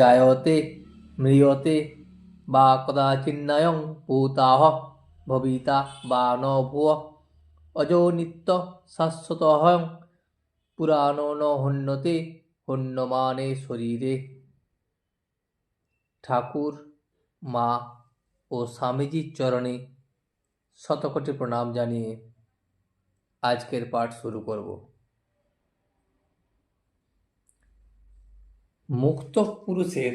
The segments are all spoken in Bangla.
জায়তে ম্রিয়তে বা কদাচিন্নয়ং ভূতাহ ভবিতা বা ন ভুয় অজো নিত্য শাশ্বতহং পুরাণো ন হন্যতে হন্যমানে শরীরে। ঠাকুর, মা ও স্বামীজির চরণে শতকোটি প্রণাম জানিয়ে আজকের পাঠ শুরু করব। মুক্ত পুরুষের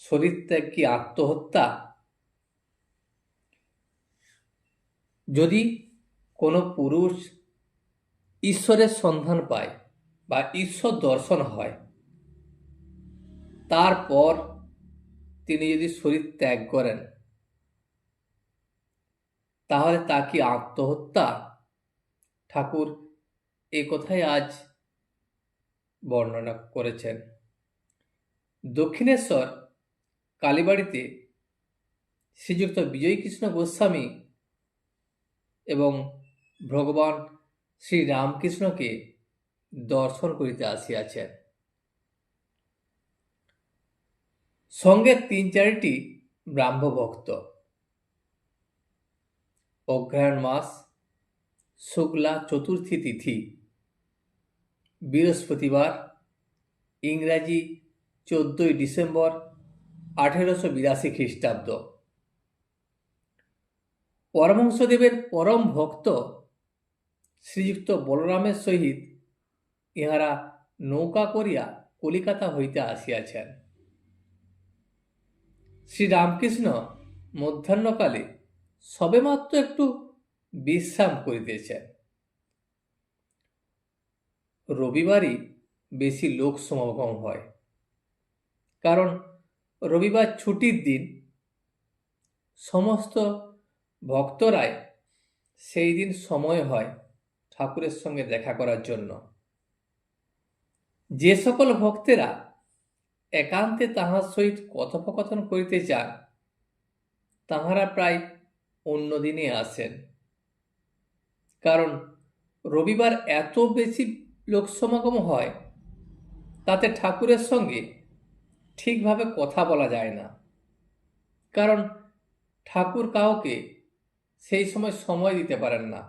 শরীরত্যাগ কি আত্মহত্যা? যদি কোনো পুরুষ ঈশ্বরের সন্ধান পায় বা ঈশ্বর দর্শন হয়, তারপর তিনি যদি শরীর ত্যাগ করেন, তাহলে তা কি আত্মহত্যা? ঠাকুর এ কথাই আজ বর্ণনা করেছেন। দক্ষিণেশ্বর কালীবাড়িতে শ্রীযুক্ত বিজয়কৃষ্ণ গোস্বামী এবং ভগবান শ্রীরামকৃষ্ণকে দর্শন করিতে আসিয়াছেন। সঙ্গে 3-4টি ব্রাহ্মভক্ত। অগ্রহায়ণ মাস, শুক্লা চতুর্থী তিথি, বৃহস্পতিবার, ইংরাজি 14ই ডিসেম্বর 1882 খ্রিস্টাব্দ। পরমহংসদেবের পরম ভক্ত শ্রীযুক্ত বলরামের সহিত ইহারা নৌকা করিয়া কলিকাতা হইতে আসিয়াছেন। শ্রীরামকৃষ্ণ মধ্যাহ্নকালে সবেমাত্র একটু বিশ্রাম করিতেছেন। রবিবারই বেশি লোক সমাগম হয়, কারণ রবিবার ছুটির দিন। সমস্ত ভক্তরাই সেই দিন সময় হয় ঠাকুরের সঙ্গে দেখা করার জন্য। যে সকল ভক্তেরা একান্তে তাহার সহিত কথোপকথন করিতে চান, তাহারা প্রায় অন্য দিনে আসেন, কারণ রবিবার এত বেশি লোক সমাগম হয়, তাতে ঠাকুরের সঙ্গে ঠিকভাবে কথা বলা যায় না, কারণ ঠাকুর কাউকে সেই সময় দিতে পারেন না।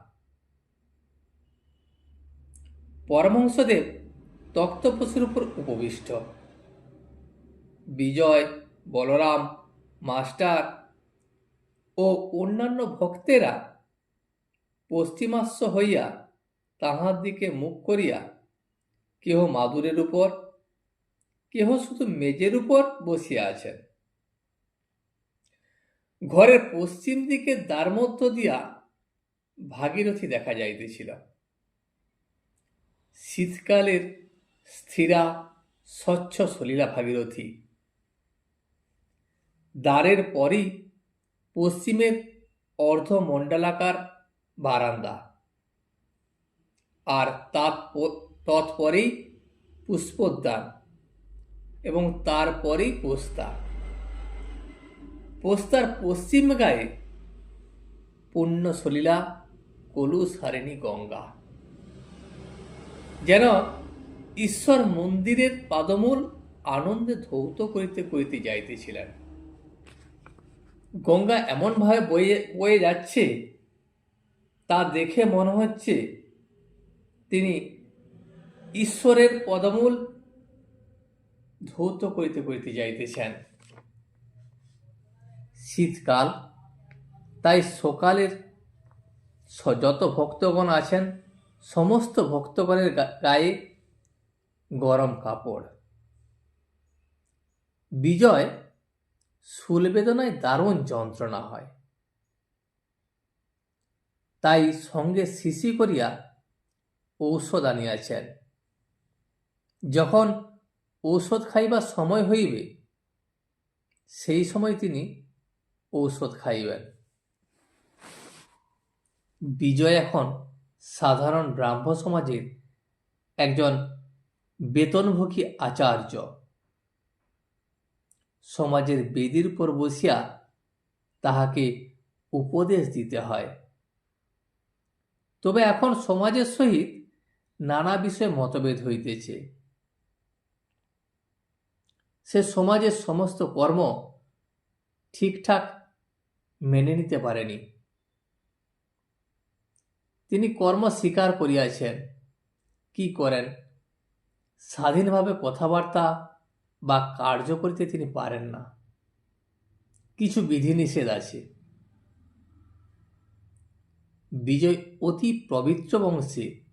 পরমহংসদেব তক্তপোষের উপর উপবিষ্ট। বিজয়, বলরাম, মাস্টার ও অন্যান্য ভক্তেরা পশ্চিমাস্য হইয়া তাহার দিকে মুখ করিয়া কেহ মাদুরের উপর, কেহ শুধু মেজের উপর বসিয়া আছেন। ঘরের পশ্চিম দিকে দ্বার মধ্য দিয়া ভাগীরথী দেখা যাইতেছিল। শীতকালের স্থিরা স্বচ্ছ সলিলা ভাগীরথী। দ্বারের পরই পশ্চিমের অর্ধমণ্ডলাকার বারান্দা, আর তৎপরেই পুষ্পোদ্যান এবং তারপরেই পোস্তা। পোস্তার পশ্চিম গায়ে পুণ্য সলিলা কলুষ হারিণী গঙ্গা। যেন ঈশ্বর মন্দিরের পাদমূল আনন্দে ধৌত করিতে করিতে যাইতেছিলেন। গঙ্গা এমনভাবে বয়ে যাচ্ছে, তা দেখে মনে হচ্ছে তিনি ঈশ্বরের পদমূল ধৌত করিতে করিতে যাইতেছেন। শীতকাল, তাই সকালের যত ভক্তগণ আছেন, সমস্ত ভক্তগণের গায়ে গরম কাপড়। বিজয় শূলবেদনায় দারুণ যন্ত্রণা হয়, তাই সঙ্গে শিশি করিয়া ঔষধ আনিয়াছেন। যখন ঔষধ খাইবার সময় হইবে, সেই সময় তিনি ঔষধ খাইবেন। বিজয় এখন সাধারণ ব্রাহ্ম সমাজের একজন বেতনভোগী আচার্য। সমাজের বেদির উপর বসিয়া তাহাকে উপদেশ দিতে হয়। তবে এখন সমাজের সহিত নানা বিষয়ে মতভেদ হইতেছে। সে সমাজের সমস্ত কর্ম ঠিকঠাক মেনে নিতে পারেনি। তিনি কর্ম স্বীকার করিয়াছেন, কি করেন, স্বাধীনভাবে কথাবার্তা বা কার্য করিতে তিনি পারেন না। কিছু বিধিনিষেধ আছে। বিজয় অতি পবিত্র বংশে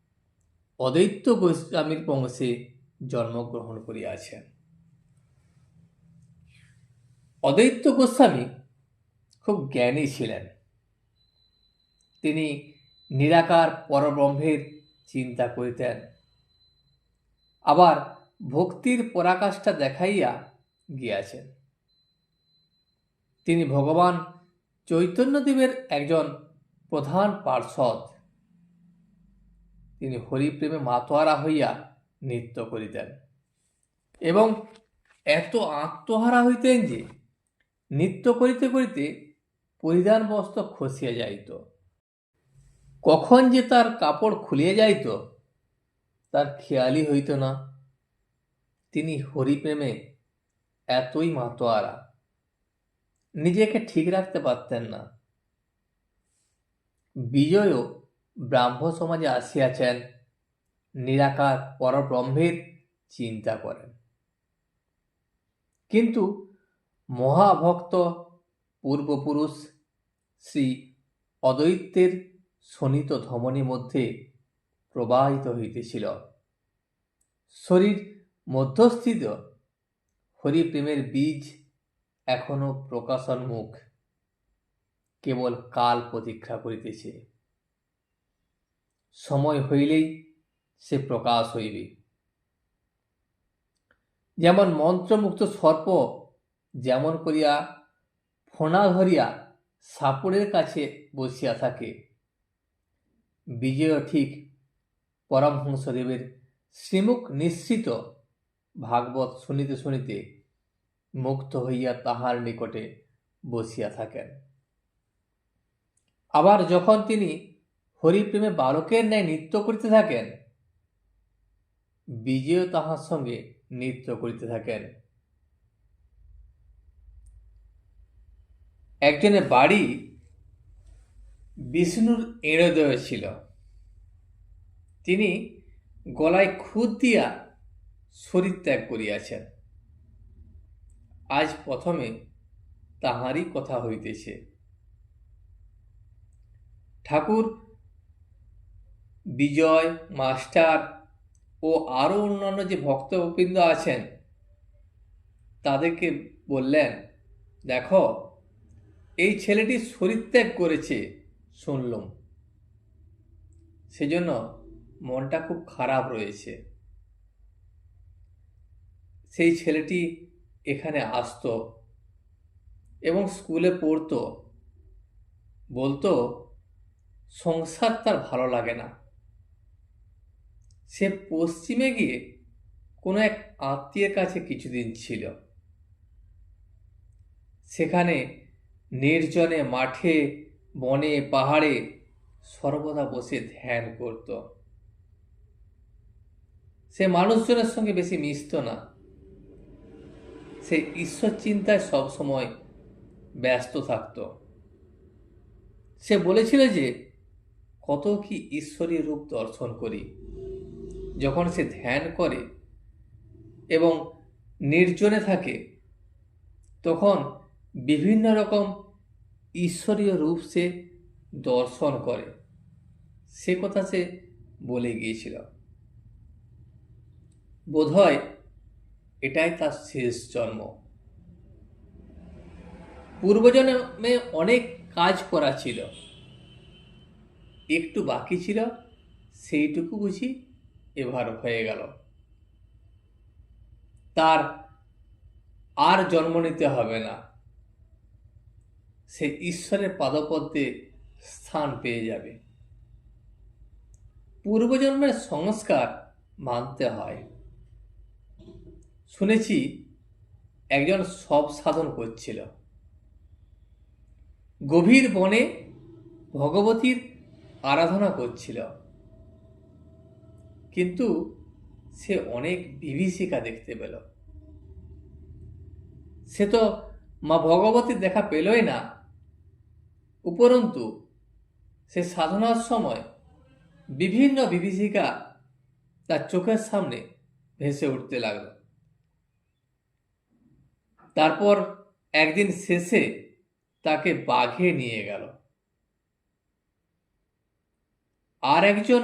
অদ্বৈত গোস্বামীর বংশে জন্মগ্রহণ করিয়াছেন। অদ্বৈত গোস্বামী খুব জ্ঞানী ছিলেন। তিনি নিরাকার পরব্রহ্মের চিন্তা করিতেন, আবার ভক্তির পরাকাষ্ঠা দেখাইয়া গিয়াছেন। তিনি ভগবান চৈতন্যদেবের একজন প্রধান পার্ষদ। তিনি হরিপ্রেমে মাতোয়ারা হইয়া নৃত্য করিতেন এবং এত আত্মহারা হইতেন যে নৃত্য করিতে করিতে পরিধান বস্ত্র খসিয়া যাইত। কখন যে তার কাপড় খুলিয়া যাইত তার খেয়ালই হইত না। তিনি হরিপ্রেমে এতই মাতোয়ারা, নিজেকে ঠিক রাখতে পারতেন না। বিজয়ও ব্রাহ্ম সমাজে আসিয়াছেন, নিরাকার পরব্রহ্মের চিন্তা করেন। কিন্তু মহাভক্ত পূর্বপুরুষ শ্রী অদ্বৈতের শোণিত ধমনী মধ্যে প্রবাহিত হইতেছিল। শরীর মধ্যস্থিত হরিপ্রেমের বীজ এখনো প্রকাশোন্মুখ, কেবল কাল প্রতীক্ষা করিতেছে। সময় হইলেই সে প্রকাশ হইবে। যেমন মন্ত্রমুক্ত সর্প যেমন করিয়া ফণা ধরিয়া সাপুড়ের কাছে বসিয়া থাকে, বিজয় ঠিক পরমহংসদেবের শ্রীমুখ নিঃসৃত ভাগবত শুনিতে শুনিতে মুগ্ধ হইয়া তাহার নিকটে বসিয়া থাকেন। আবার যখন তিনি হরিপ্রেমে বালকের ন্যায় নৃত্য করিতে থাকেন, বিজয় তাহার সঙ্গে নৃত্য করিতে থাকেন। একজনের বাড়ি বিষ্ণুর এড়োদয় ছিল। তিনি গলায় খুদ দিয়া শরীর ত্যাগ করিয়াছেন। আজ প্রথমে তাহারই কথা হইতেছে। ঠাকুর বিজয় মাস্টার ও আরো অন্যান্য যে ভক্তবৃন্দ আছেন তাদেরকে বললেন, দেখো এই ছেলেটি শরীরত্যাগ করেছে শুনলাম, সেজন্য মনটা খুব খারাপ রয়েছে। সেই ছেলেটি এখানে আসতো এবং স্কুলে পড়তো, বলতো সংসার তার ভালো লাগে না। সে পশ্চিমে গিয়ে কোনো এক আত্মীয়ের কাছে কিছুদিন ছিল। সেখানে নির্জনে মাঠে বনে পাহাড়ে সর্বদা বসে ধ্যান করত। সে মানুষজনের সঙ্গে বেশি মিশত না। সে ঈশ্বর চিন্তায় সবসময় ব্যস্ত থাকত। সে বলেছিল যে কত কি ঈশ্বরীয় রূপ দর্শন করি যখন সে ধ্যান করে এবং নির্জনে থাকে, তখন বিভিন্ন রকম ঈশ্বরীয় রূপ সে দর্শন করে। সে কথা সে বলে গিয়েছিল। বোধহয় এটাই তার শেষ জন্ম। পূর্বজন্মে অনেক কাজ করা ছিল, একটু বাকি ছিল, সেইটুকু বুঝি এবার হয়ে গেল। তার আর জন্ম নিতে হবে না। সে ঈশ্বরের পাদপদ্মে স্থান পেয়ে যাবে। পূর্বজন্মের সংস্কার মানতে হয়। শুনেছি একজন সব সাধন করছিল, গভীর বনে ভগবতীর আরাধনা করছিল, কিন্তু সে অনেক বিভীষিকা দেখতে পেল। সে তো মা ভগবতী দেখা পেলই না, উপরন্তু সে সাধনার সময় বিভিন্ন বিভীষিকা তার চোখের সামনে ভেসে উঠতে লাগলো। তারপর একদিন শেষে তাকে বাঘে নিয়ে গেল। আর একজন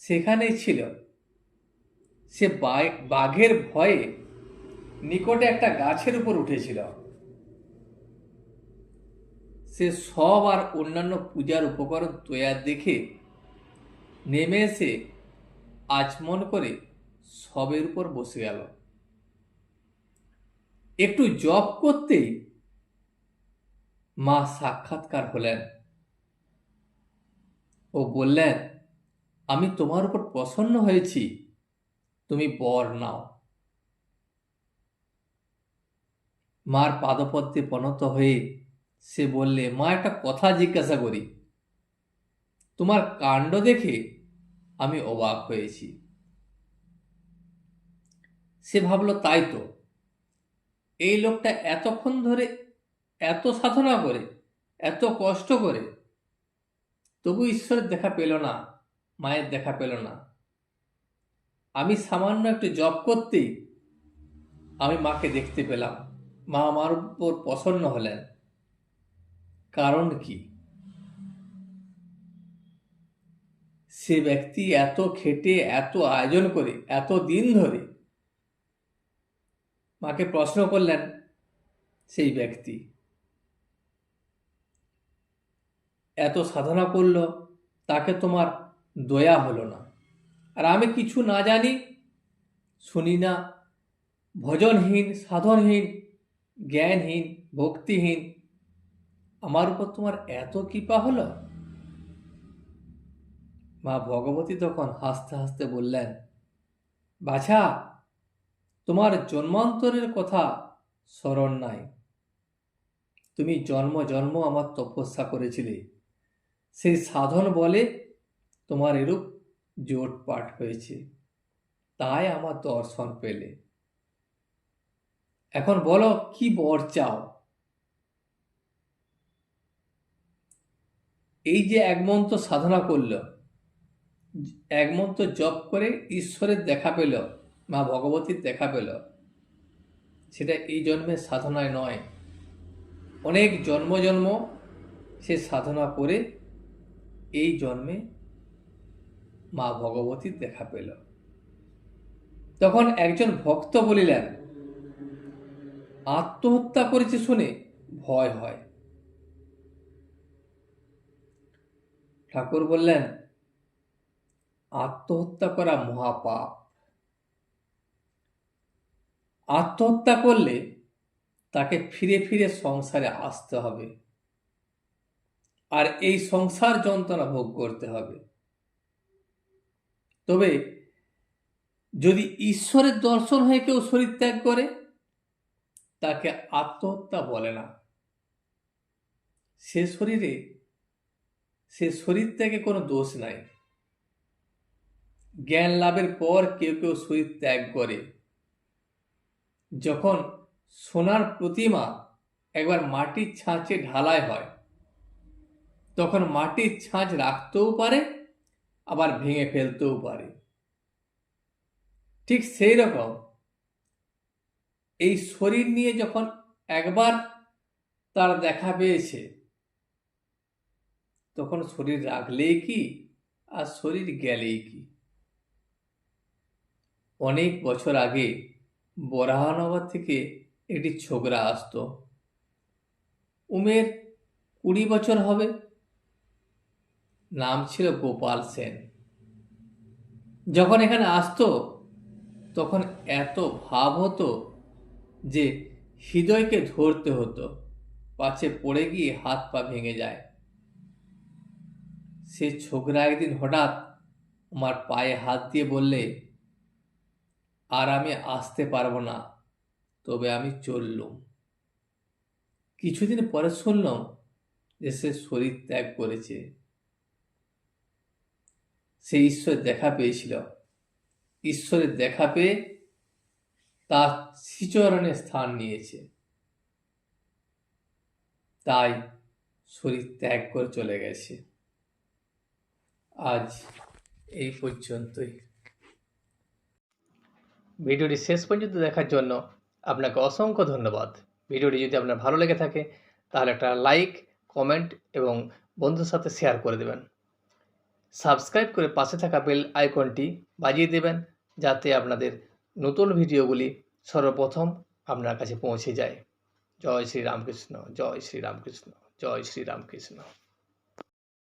সেখানেই ছিল। সে বাঘের ভয়ে নিকটে একটা গাছের উপর উঠেছিল। সে সব আর অন্যান্য পূজার উপকরণ তৈয়ার দেখে নেমে এসে আচমন করে সবের উপর বসে গেল। একটু জপ করতেই মা সাক্ষাৎকার হলেন ও বললেন, আমি তোমার উপর প্রসন্ন হয়েছি, তুমি বর নাও। মার পাদপদ্মে প্রণত হয়ে সে বললে, মা, একটা কথা জিজ্ঞাসা করি। তোমার কাণ্ড দেখে আমি অবাক হয়েছি। সে ভাবলো, তাই তো, এই লোকটা এতক্ষণ ধরে এত সাধনা করে, এত কষ্ট করে, তবু ঈশ্বরের দেখা পেল না, মায়ের দেখা পেল না। আমি সামান্য একটু জপ করতেই আমি মাকে দেখতে পেলাম। মা আমার উপর প্রসন্ন হলেন। কারণ কি? সে ব্যক্তি এত খেটে, এত আয়োজন করে, এত দিন ধরে মাকে প্রশ্ন করলেন, সেই ব্যক্তি এত সাধনা করল, তাকে তোমার দয়া হলো না। আর আমি কিছু না জানি, শুনি না, ভজনহীন, সাধনহীন, জ্ঞানহীন, ভক্তিহীন, আমার উপর তোমার এত কৃপা হলো? মা ভগবতী তখন হাসতে হাসতে বললেন, বাছা, তোমার জন্মান্তরের কথা স্মরণ নাই। তুমি জন্ম জন্ম আমার তপস্যা করেছিলে, সেই সাধন বলে তোমার এরূপ জোটপাট হয়েছে, তাই আমার দর্শন পেলে। এখন বলো, কি বর চাও? এই যে একমন্ত্র সাধনা করল, একমন্ত্র জপ করে ঈশ্বরের দেখা পেল, মা ভগবতীর দেখা পেল, সেটা এই জন্মের সাধনায় নয়, অনেক জন্ম জন্ম সে সাধনা করে এই জন্মে মা ভগবতীর দেখা পেল। তখন একজন ভক্ত বলিলেন, আত্মহত্যা করেছে শুনে ভয় হয়। ঠাকুর বললেন, আত্মহত্যা করা মহাপাপ। আত্মহত্যা করলে তাকে ফিরে ফিরে সংসারে আসতে হবে, আর এই সংসার যন্ত্রণা ভোগ করতে হবে। তবে যদি ঈশ্বরের দর্শন হয়ে কেউ শরীর ত্যাগ করে, তাকে আত্মহত্যা বলে না। সে শরীর ত্যাগে কোনো দোষ নাই। জ্ঞান লাভের পর কেউ কেউ শরীর ত্যাগ করে। যখন সোনার প্রতিমা একবার মাটির ছাঁচে ঢালাই হয়, তখন মাটির ছাঁচ রাখতেও পারে, আবার ভেঙে ফেলতেও পারে। ঠিক সেই রকম এই শরীর নিয়ে যখন একবার তার দেখা পেয়েছে, তখন শরীর রাখলেই কি আর শরীর গেলেই কি। অনেক বছর আগে বরাহনগর থেকে একটি ছোকরা আসতো। উমের 20 বছর হবে। নাম ছিল গোপাল সেন। যখন এখানে আসতো তখন এত ভাব হতো যে হৃদয়কে ধরতে হতো, পাছে পড়ে গিয়ে হাত পা ভেঙে যায়। সে ছোকরা একদিন হঠাৎ আমার পায়ে হাত দিয়ে বললে, আর আমি আসতে পারবো না, তবে আমি চললুম। কিছুদিন পরে শুনলাম যে সে শরীর ত্যাগ করেছে। সে ঈশ্বর দেখা পেয়েছিল। ঈশ্বরের দেখা পেয়ে তার শ্রীচরণে স্থান নিয়েছে। তাই শরীর ত্যাগ করে চলে গেছে। আজ এই পর্যন্তই। ভিডিওটি শেষ পর্যন্ত দেখার জন্য আপনাকে অসংখ্য ধন্যবাদ। ভিডিওটি যদি আপনার ভালো লেগে থাকে তাহলে একটা লাইক, কমেন্ট এবং বন্ধুর সাথে শেয়ার করে দেবেন। সাবস্ক্রাইব করে পাশে থাকা বেল আইকনটি বাজিয়ে দেবেন, যাতে আপনাদের নতুন ভিডিওগুলি সর্বপ্রথম আপনার কাছে পৌঁছে যায়। জয় শ্রী রামকৃষ্ণ, জয় শ্রী রামকৃষ্ণ, জয় শ্রী রামকৃষ্ণ।